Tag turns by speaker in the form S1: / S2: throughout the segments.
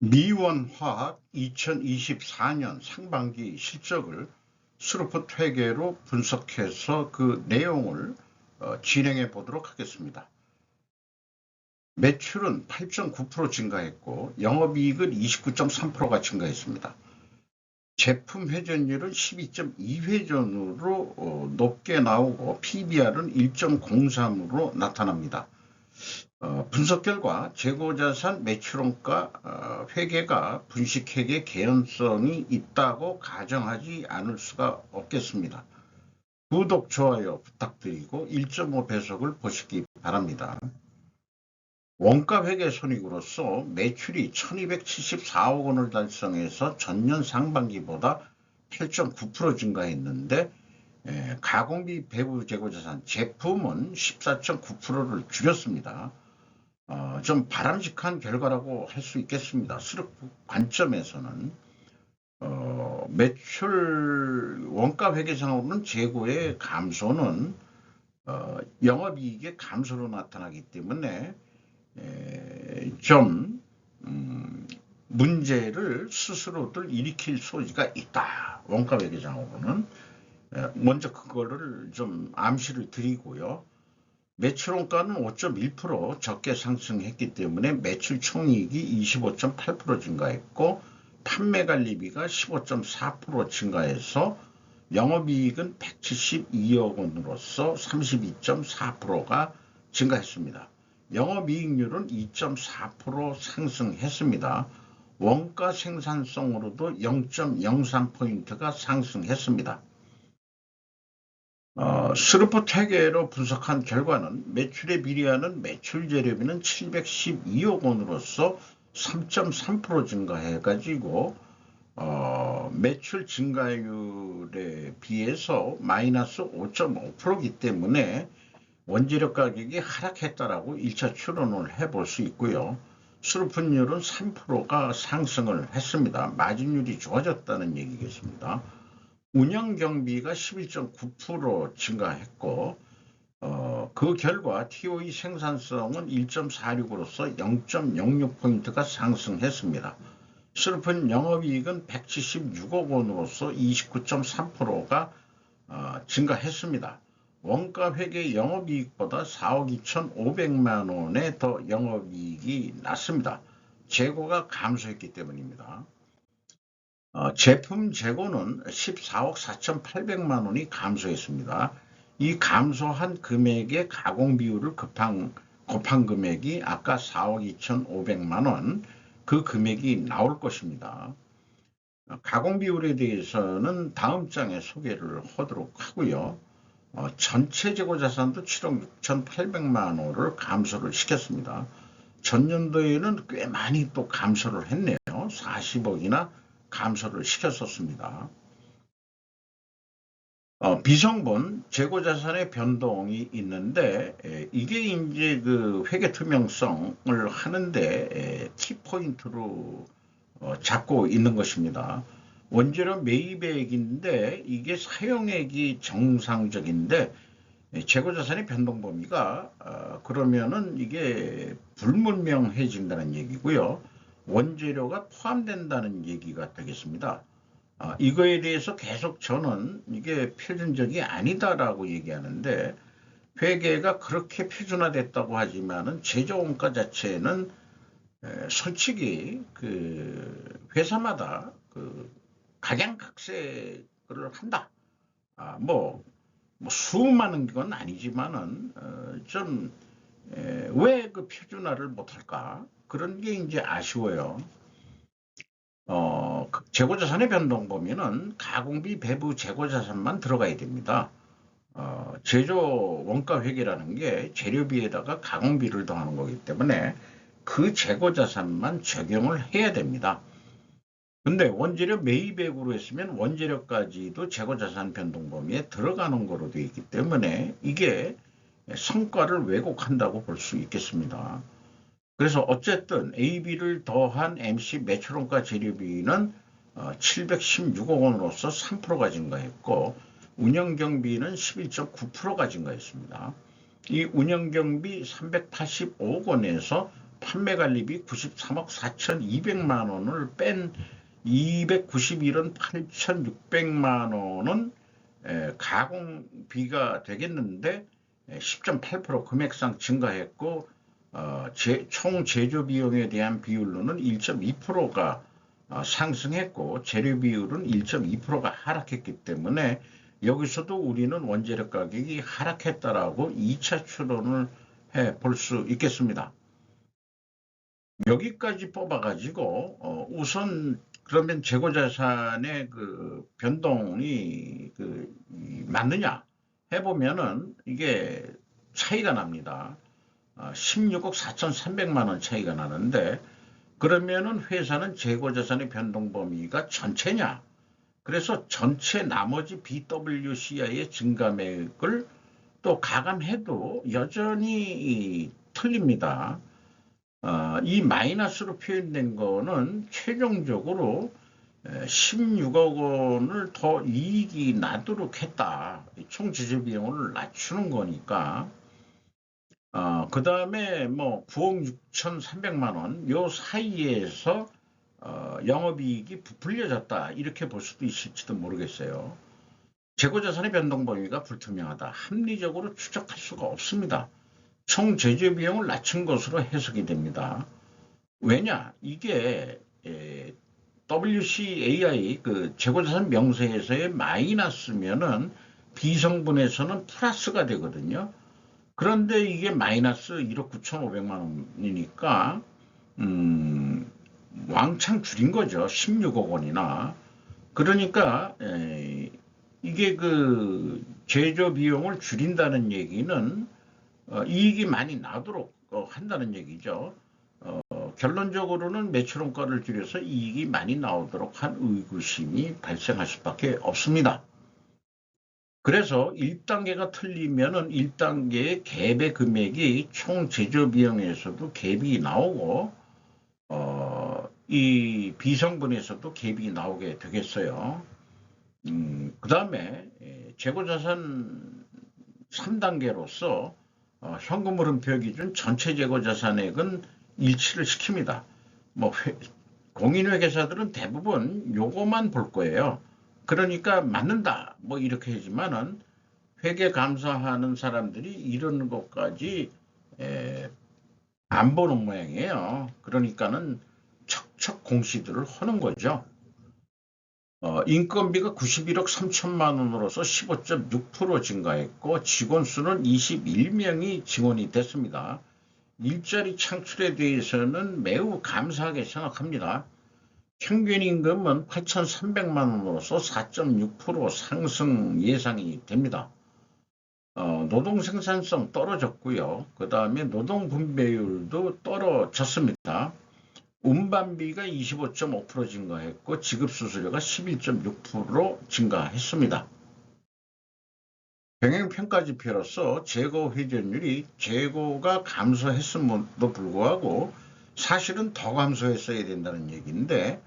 S1: 미원화학 2024년 상반기 실적을 스루풋 회계로 분석해서 그 내용을 진행해 보도록 하겠습니다. 매출은 8.9% 증가했고 영업이익은 29.3%가 증가했습니다. 제품 회전율은 12.2회전으로 높게 나오고 PBR은 1.03으로 나타납니다. 분석 결과 재고자산 매출원가 회계가 분식회계 개연성이 있다고 가정하지 않을 수가 없겠습니다. 구독, 좋아요 부탁드리고 1.5배속을 보시기 바랍니다. 원가 회계 손익으로서 매출이 1274억 원을 달성해서 전년 상반기보다 8.9% 증가했는데 가공비 배부 재고자산 제품은 14.9%를 줄였습니다. 좀 바람직한 결과라고 할 수 있겠습니다. 수력 관점에서는 매출 원가 회계상으로는 재고의 감소는 영업이익의 감소로 나타나기 때문에 좀 문제를 스스로들 일으킬 소지가 있다. 원가 회계상으로는 먼저 그거를 좀 암시를 드리고요. 매출원가는 5.1% 적게 상승했기 때문에 매출 총이익이 25.8% 증가했고 판매관리비가 15.4% 증가해서 영업이익은 172억 원으로서 32.4%가 증가했습니다. 영업이익률은 2.4% 상승했습니다. 원가 생산성으로도 0.03포인트가 상승했습니다. 스루풋 회계로 분석한 결과는 매출에 비례하는 매출 재료비는 712억 원으로서 3.3% 증가해가지고 매출 증가율에 비해서 마이너스 5.5%이기 때문에 원재료 가격이 하락했다라고 1차 추론을 해볼 수 있고요. 스루풋률은 3%가 상승을 했습니다. 마진율이 좋아졌다는 얘기겠습니다. 운영경비가 11.9% 증가했고 그 결과 TOE 생산성은 1.46으로서 0.06포인트가 상승했습니다. 스루풋 영업이익은 176억 원으로서 29.3%가 증가했습니다. 원가 회계 영업이익보다 4억 2,500만 원의 더 영업이익이 났습니다. 재고가 감소했기 때문입니다. 제품 재고는 14억 4,800만 원이 감소했습니다. 이 감소한 금액의 가공 비율을 곱한 금액이 아까 4억 2,500만 원, 그 금액이 나올 것입니다. 가공 비율에 대해서는 다음 장에 소개를 하도록 하고요. 전체 재고 자산도 7억 6,800만 원을 감소를 시켰습니다. 전년도에는 꽤 많이 또 감소를 했네요. 40억이나 감소를 시켰었습니다. 비성분 재고자산의 변동이 있는데 이게 이제 그 회계 투명성을 하는데 키포인트로 잡고 있는 것입니다. 원재료 매입액인데 이게 사용액이 정상적인데 재고자산의 변동 범위가 그러면은 이게 불분명해진다는 얘기고요. 원재료가 포함된다는 얘기가 되겠습니다. 이거에 대해서 계속 저는 이게 표준적이 아니다라고 얘기하는데 회계가 그렇게 표준화됐다고 하지만은 제조원가 자체는 솔직히 그 회사마다 그 각양각색을 한다. 뭐 수많은 건 아니지만은 좀 왜 그 표준화를 못할까? 그런 게 이제 아쉬워요. 재고자산의 변동 범위는 가공비 배부 재고자산만 들어가야 됩니다. 제조 원가 회계라는 게 재료비에다가 가공비를 더하는 거기 때문에 그 재고자산만 적용을 해야 됩니다. 근데 원재료 매입액으로 했으면 원재료까지도 재고자산 변동 범위에 들어가는 거로 되어 있기 때문에 이게 성과를 왜곡한다고 볼 수 있겠습니다. 그래서 어쨌든 AB를 더한 MC 매출원가 재료비는 716억 원으로서 3%가 증가했고 운영경비는 11.9%가 증가했습니다. 이 운영경비 385억 원에서 판매관리비 93억 4,200만 원을 뺀 291억 8,600만 원은 가공비가 되겠는데 10.8% 금액상 증가했고 총 제조 비용에 대한 비율로는 1.2%가 상승했고 재료 비율은 1.2%가 하락했기 때문에 여기서도 우리는 원재료 가격이 하락했다라고 2차 추론을 해 볼 수 있겠습니다. 여기까지 뽑아가지고 우선 그러면 재고자산의 그 변동이 맞느냐 해보면은 이게 차이가 납니다. 16억 4,300만 원 차이가 나는데 그러면은 회사는 재고자산의 변동 범위가 전체냐? 그래서 전체 나머지 BWCI의 증감액을 또 가감해도 여전히 틀립니다. 이 마이너스로 표현된 거는 최종적으로 16억 원을 더 이익이 나도록 했다. 총 제조 비용을 낮추는 거니까. 그 다음에 뭐 9억 6,300만 원, 요 사이에서 영업이익이 부풀려졌다. 이렇게 볼 수도 있을지도 모르겠어요. 재고자산의 변동 범위가 불투명하다. 합리적으로 추적할 수가 없습니다. 총 제조 비용을 낮춘 것으로 해석이 됩니다. 왜냐? 이게 WCAI 그 재고자산 명세에서의 마이너스면은 비성분에서는 플러스가 되거든요. 그런데 이게 마이너스 1억 9,500만 원이니까 왕창 줄인 거죠. 16억 원이나. 그러니까 이게 그 제조 비용을 줄인다는 얘기는 이익이 많이 나도록 한다는 얘기죠. 결론적으로는 매출원가를 줄여서 이익이 많이 나오도록 한 의구심이 발생할 수밖에 없습니다. 그래서 1단계가 틀리면은 1단계의 갭의 금액이 총 제조 비용에서도 갭이 나오고 이 비성분에서도 갭이 나오게 되겠어요. 그 다음에 재고자산 3단계로서 현금 흐름표 기준 전체 재고자산액은 일치를 시킵니다. 뭐 공인회계사들은 대부분 요거만 볼 거예요. 그러니까 맞는다 뭐 이렇게 하지만은 회계 감사하는 사람들이 이런 것까지 안 보는 모양이에요. 그러니까는 척척 공시들을 하는 거죠. 인건비가 91억 3천만 원으로서 15.6% 증가했고 직원 수는 21명이 증원이 됐습니다. 일자리 창출에 대해서는 매우 감사하게 생각합니다. 평균 임금은 8,300만 원으로서 4.6% 상승 예상이 됩니다. 노동 생산성 떨어졌고요. 그 다음에 노동 분배율도 떨어졌습니다. 운반비가 25.5% 증가했고 지급수수료가 11.6% 증가했습니다. 병행평가지표로서 재고 회전율이 재고가 감소했음에도 불구하고 사실은 더 감소했어야 된다는 얘기인데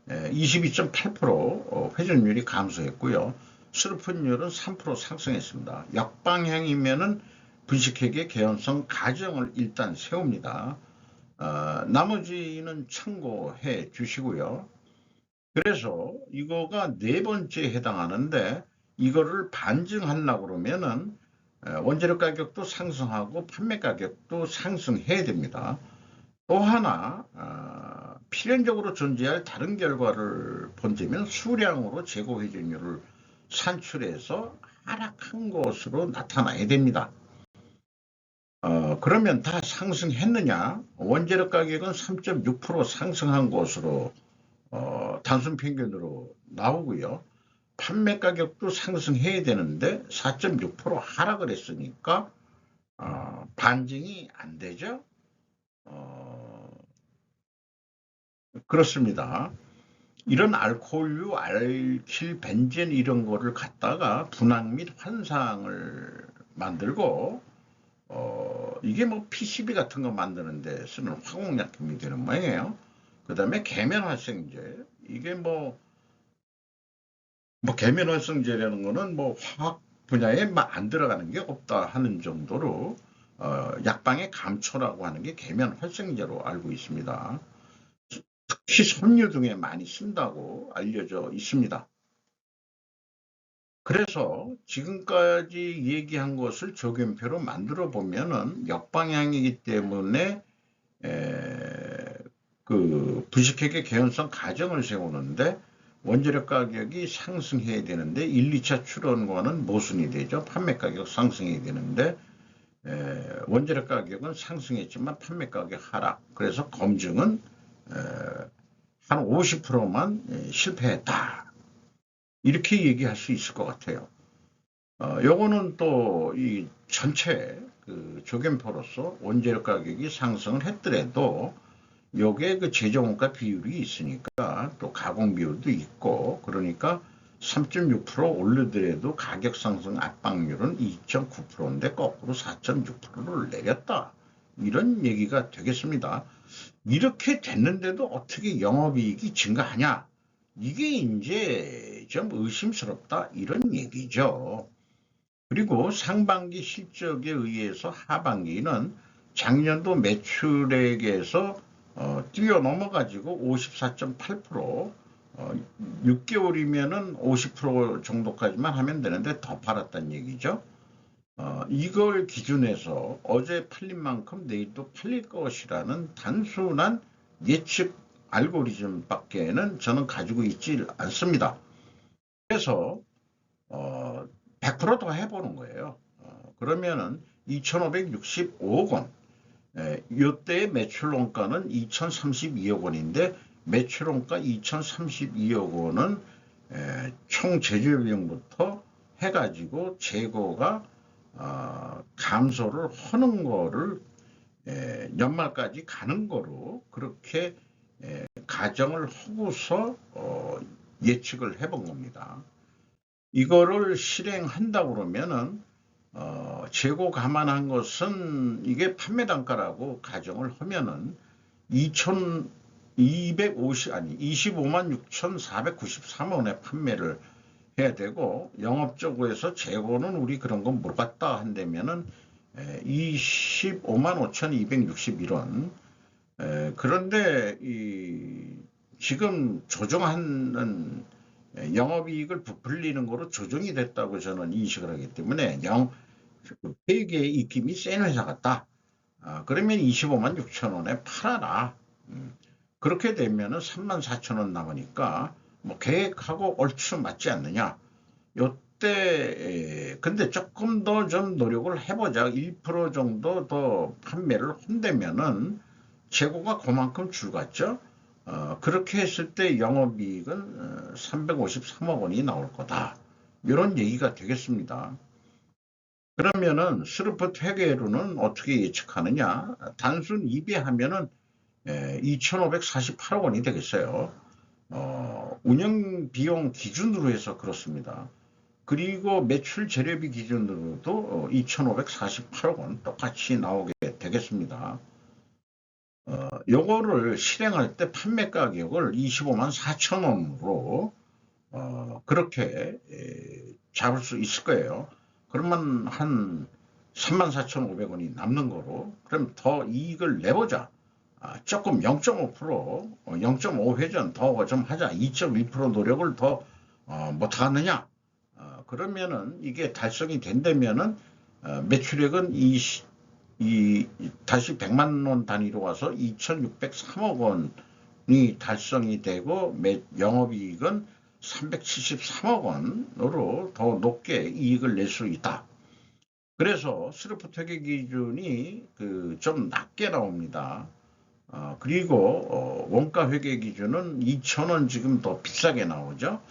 S1: 22.8% 회전율이 감소했고요. 슬픈율은 3% 상승했습니다. 역방향이면은 분식회계 개연성 가정을 일단 세웁니다. 나머지는 참고해 주시고요. 그래서 이거가 네 번째에 해당하는데 이거를 반증하려고 그러면은 원재료 가격도 상승하고 판매 가격도 상승해야 됩니다. 또 하나 필연적으로 존재할 다른 결과를 본다면 수량으로 재고 회전율을 산출해서 하락한 것으로 나타나야 됩니다. 그러면 다 상승했느냐? 원재료 가격은 3.6% 상승한 것으로 단순 평균으로 나오고요. 판매 가격도 상승해야 되는데 4.6% 하락을 했으니까 반증이 안 되죠. 그렇습니다. 이런 알코올류, 알킬, 벤젠 이런 거를 갖다가 분황 및 환상을 만들고 이게 뭐 PCB 같은 거 만드는 데 쓰는 화공약품이 되는 모양이에요. 그 다음에 계면활성제. 이게 뭐 계면활성제라는 거는 뭐 화학 분야에 안 들어가는 게 없다 하는 정도로 약방의 감초라고 하는 게 계면 활성제로 알고 있습니다. 특히 섬유 등에 많이 쓴다고 알려져 있습니다. 그래서 지금까지 얘기한 것을 조견표로 만들어 보면은 역방향이기 때문에 그 부식핵의 개연성 가정을 세우는데 원재료 가격이 상승해야 되는데 1, 2차 출원과는 모순이 되죠. 판매 가격 상승해야 되는데 원재료 가격은 상승했지만 판매 가격 하락. 그래서 검증은 한 50%만 실패했다. 이렇게 얘기할 수 있을 것 같아요. 요거는 또 이 전체 그 조견표로서 원재료 가격이 상승을 했더라도 요게 그 재정원가 비율이 있으니까 또 가공 비율도 있고 그러니까 3.6% 올리더라도 가격 상승 압박률은 2.9%인데 거꾸로 4.6%를 내렸다. 이런 얘기가 되겠습니다. 이렇게 됐는데도 어떻게 영업이익이 증가하냐? 이게 이제 좀 의심스럽다. 이런 얘기죠. 그리고 상반기 실적에 의해서 하반기는 작년도 매출액에서 뛰어넘어 가지고 54.8% 6개월이면은 50% 정도까지만 하면 되는데 더 팔았다는 얘기죠. 이걸 기준해서 어제 팔린 만큼 내일도 팔릴 것이라는 단순한 예측 알고리즘밖에는 저는 가지고 있지 않습니다. 그래서 100%더 해보는 거예요. 그러면은 2,565억 원. 이때의 매출 원가는 2,032억 원인데 매출 원가 2,032억 원은 총 제조 비용부터 해가지고 재고가 감소를 하는 거를 연말까지 가는 거로 그렇게 가정을 하고서 예측을 해본 겁니다. 이거를 실행한다 그러면은 재고 감안한 것은 이게 판매 단가라고 가정을 하면은 25만 6,493원 원에 판매를 해야 되고 영업적으로서 재고는 우리 그런 건 못 갖다 한다면은 25만 5,261원. 그런데 지금 조정하는 영업이익을 부풀리는 거로 조정이 됐다고 저는 인식을 하기 때문에 회계의 입김이 센 회사 같다. 그러면 25만 6천 원에 팔아라. 그렇게 되면은 3만 4천 원 남으니까 뭐 계획하고 얼추 맞지 않느냐. 요때 근데 조금 더 좀 노력을 해보자. 1% 정도 더 판매를 한다면은 재고가 그만큼 줄겠죠. 그렇게 했을 때 영업이익은 353억 원이 나올 거다. 이런 얘기가 되겠습니다. 그러면은 스루프트 회계로는 어떻게 예측하느냐? 단순 이배하면은 2,548억 원이 되겠어요. 운영 비용 기준으로 해서 그렇습니다. 그리고 매출 재료비 기준으로도 2,548억 원 똑같이 나오게 되겠습니다. 요거를 실행할 때 판매 가격을 25만 4천 원으로 그렇게 잡을 수 있을 거예요. 그러면 한 34,500원이 남는 거로 그럼 더 이익을 내보자. 조금 0.5% 0.5회전 더 좀 하자. 2.1% 노력을 더 못하느냐. 그러면은 이게 달성이 된다면은 매출액은 다시 100만 원 단위로 와서 2,603억 원이 달성이 되고 영업이익은 373억 원으로 더 높게 이익을 낼 수 있다. 그래서 스루프트 회계 기준이 좀 낮게 나옵니다. 그리고 원가 회계 기준은 2,000원 지금 더 비싸게 나오죠.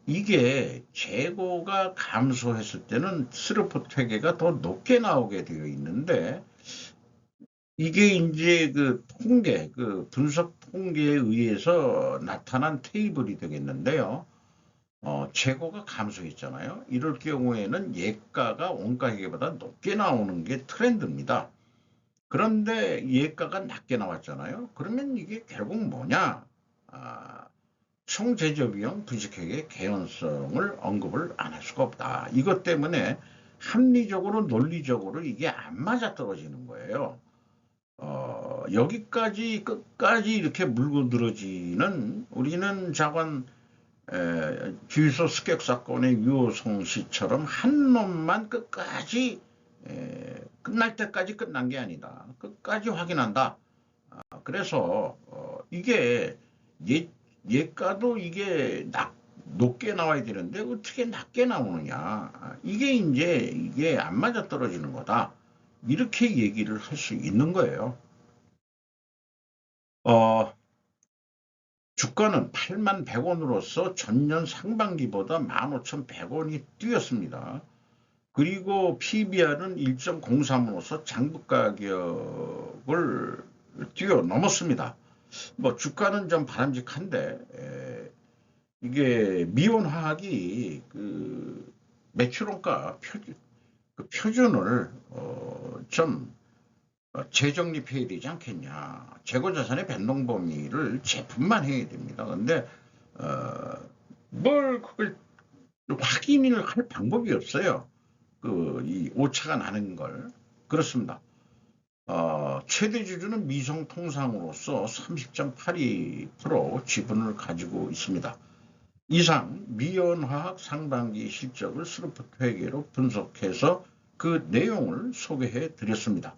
S1: 이게 재고가 감소했을 때는 스루프트 회계가 더 높게 나오게 되어 있는데 이게 이제 그 분석 통계에 의해서 나타난 테이블이 되겠는데요. 재고가 감소했잖아요. 이럴 경우에는 예가가 원가 회계보다 높게 나오는 게 트렌드입니다. 그런데 예가가 낮게 나왔잖아요. 그러면 이게 결국 뭐냐? 총제조비용 분식회계 개연성을 언급을 안 할 수가 없다. 이것 때문에 합리적으로 논리적으로 이게 안 맞아떨어지는 거예요. 여기까지 끝까지 이렇게 물고 늘어지는 우리는 자관 주유소 습격 사건의 유호성 씨처럼 한 놈만 끝까지 끝날 때까지 끝난 게 아니다. 끝까지 확인한다. 그래서 이게 예가도 이게 높게 나와야 되는데 어떻게 낮게 나오느냐. 이게 안 맞아떨어지는 거다. 이렇게 얘기를 할 수 있는 거예요. 주가는 8만 100원으로서 전년 상반기보다 15,100원이 뛰었습니다. 그리고 PBR은 1.03으로서 장부 가격을 뛰어넘었습니다. 뭐 주가는 좀 바람직한데 이게 미온화학이 그 매출원가 표준을 좀 재정립해야 되지 않겠냐. 재고자산의 변동 범위를 제품만 해야 됩니다. 근데 뭘 그걸 확인을 할 방법이 없어요. 이 오차가 나는 걸. 그렇습니다. 최대 주주는 미성통상으로서 30.82% 지분을 가지고 있습니다. 이상 미연화학 상반기 실적을 스루프트 회계로 분석해서 그 내용을 소개해 드렸습니다.